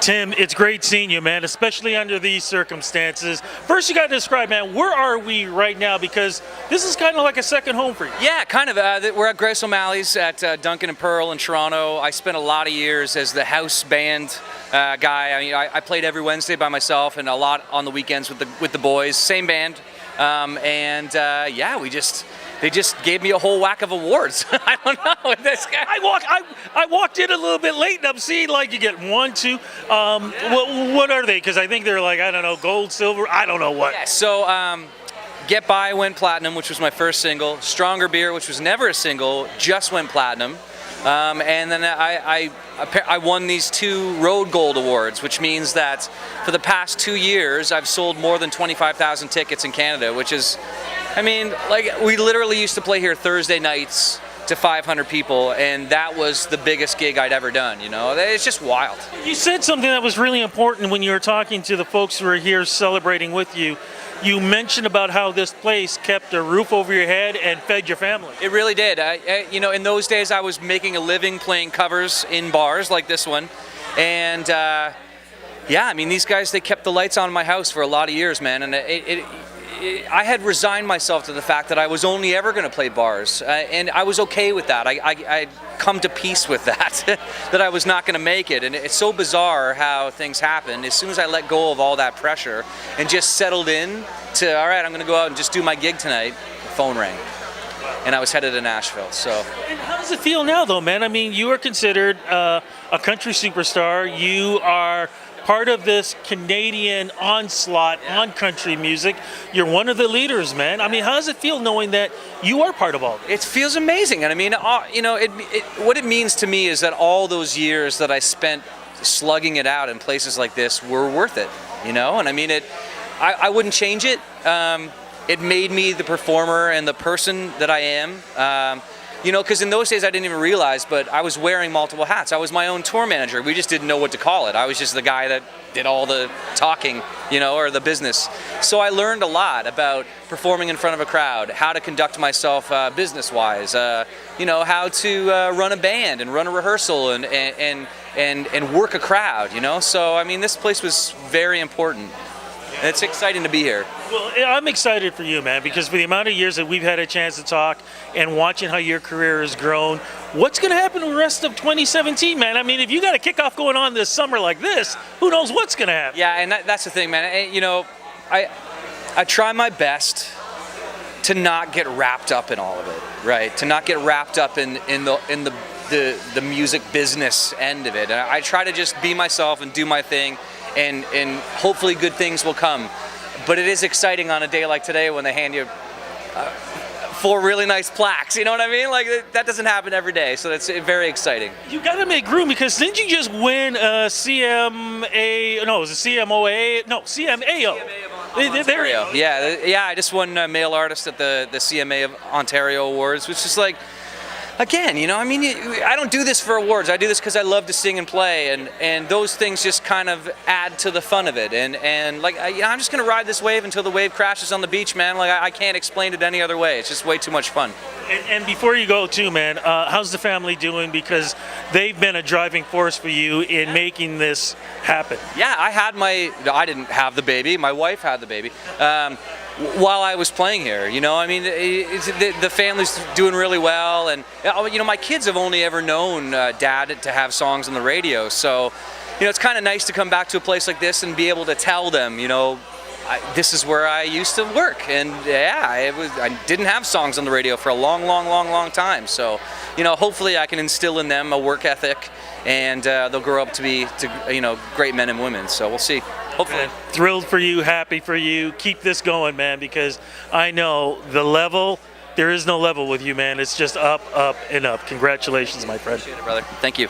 Tim, it's great seeing you, man, especially under these circumstances. First, you got to describe, man, where are we right now? Because this is kind of like a second home for you. Yeah, kind of. We're at Grace O'Malley's at Duncan and Pearl in Toronto. I spent a lot of years as the house band guy. I mean, I played every Wednesday by myself and a lot on the weekends with the boys. Same band. Yeah, they just gave me a whole whack of awards. I don't know. This guy. I walked in a little bit late, and I'm seeing like you get 1, 2. What are they? Because I think they're like, I don't know, gold, silver. I don't know what. Yeah, so Get By went platinum, which was my first single. Stronger Beer, which was never a single, just went platinum. And then I won these 2 Road Gold Awards, which means that for the past 2 years, I've sold more than 25,000 tickets in Canada, which is, I mean, like, we literally used to play here Thursday nights to 500 people, and that was the biggest gig I'd ever done, you know? It's just wild. You said something that was really important when you were talking to the folks who were here celebrating with you. You mentioned about how this place kept a roof over your head and fed your family. It really did. You know, in those days, I was making a living playing covers in bars like this one, and yeah, I mean, these guys, they kept the lights on in my house for a lot of years, man, and I had resigned myself to the fact that I was only ever going to play bars, and I was okay with that. I'd come to peace with that, that I was not going to make it, and it's so bizarre how things happen. As soon as I let go of all that pressure and just settled in to, all right, I'm going to go out and just do my gig tonight, the phone rang, and I was headed to Nashville. So. And how does it feel now, though, man? I mean, you are considered a country superstar. You are part of this Canadian onslaught on country music. You're one of the leaders, man. I mean, how does it feel knowing that you are part of all this? It feels amazing. And I mean, you know, what it means to me is that all those years that I spent slugging it out in places like this were worth it, you know? And I mean, I wouldn't change it. It made me the performer and the person that I am. You know, because in those days I didn't even realize, but I was wearing multiple hats. I was my own tour manager. We just didn't know what to call it. I was just the guy that did all the talking, you know, or the business. So I learned a lot about performing in front of a crowd, how to conduct myself business-wise, you know, how to run a band and run a rehearsal and work a crowd, you know. So, I mean, this place was very important. And it's exciting to be here. Well, I'm excited for you, man, because for the amount of years that we've had a chance to talk and watching how your career has grown, what's going to happen the rest of 2017, man? I mean, if you got a kickoff going on this summer like this, who knows what's going to happen? Yeah, and that's the thing, man. You know, I try my best to not get wrapped up in all of it, right? To not get wrapped up in the music business end of it. And I try to just be myself and do my thing. And hopefully good things will come. But it is exciting on a day like today when they hand you 4 really nice plaques, you know what I mean? Like, that doesn't happen every day, so that's very exciting. You got to make room, because didn't you just win a CMA, no, it was a CMOA, no, CMAO. Ontario. Yeah, I just won Male Artist at the CMA of Ontario Awards, which is like, again, you know, I mean, I don't do this for awards. I do this because I love to sing and play, and those things just kind of add to the fun of it. And like, I'm just gonna ride this wave until the wave crashes on the beach, man. Like, I can't explain it any other way. It's just way too much fun. And before you go, too, man, how's the family doing? Because they've been a driving force for you in making this happen. Yeah, I didn't have the baby. My wife had the baby. While I was playing here, you know, I mean, the family's doing really well, and you know, my kids have only ever known Dad to have songs on the radio, so you know, it's kind of nice to come back to a place like this and be able to tell them, you know, this is where I used to work, and yeah, I didn't have songs on the radio for a long time, so you know, hopefully I can instill in them a work ethic, and they'll grow up to be, you know, great men and women. So we'll see. Hopefully. Thrilled for you, happy for you. Keep this going, man, because I know the level, there is no level with you, man. It's just up, up, and up. Congratulations, my friend. Appreciate it, brother. Thank you.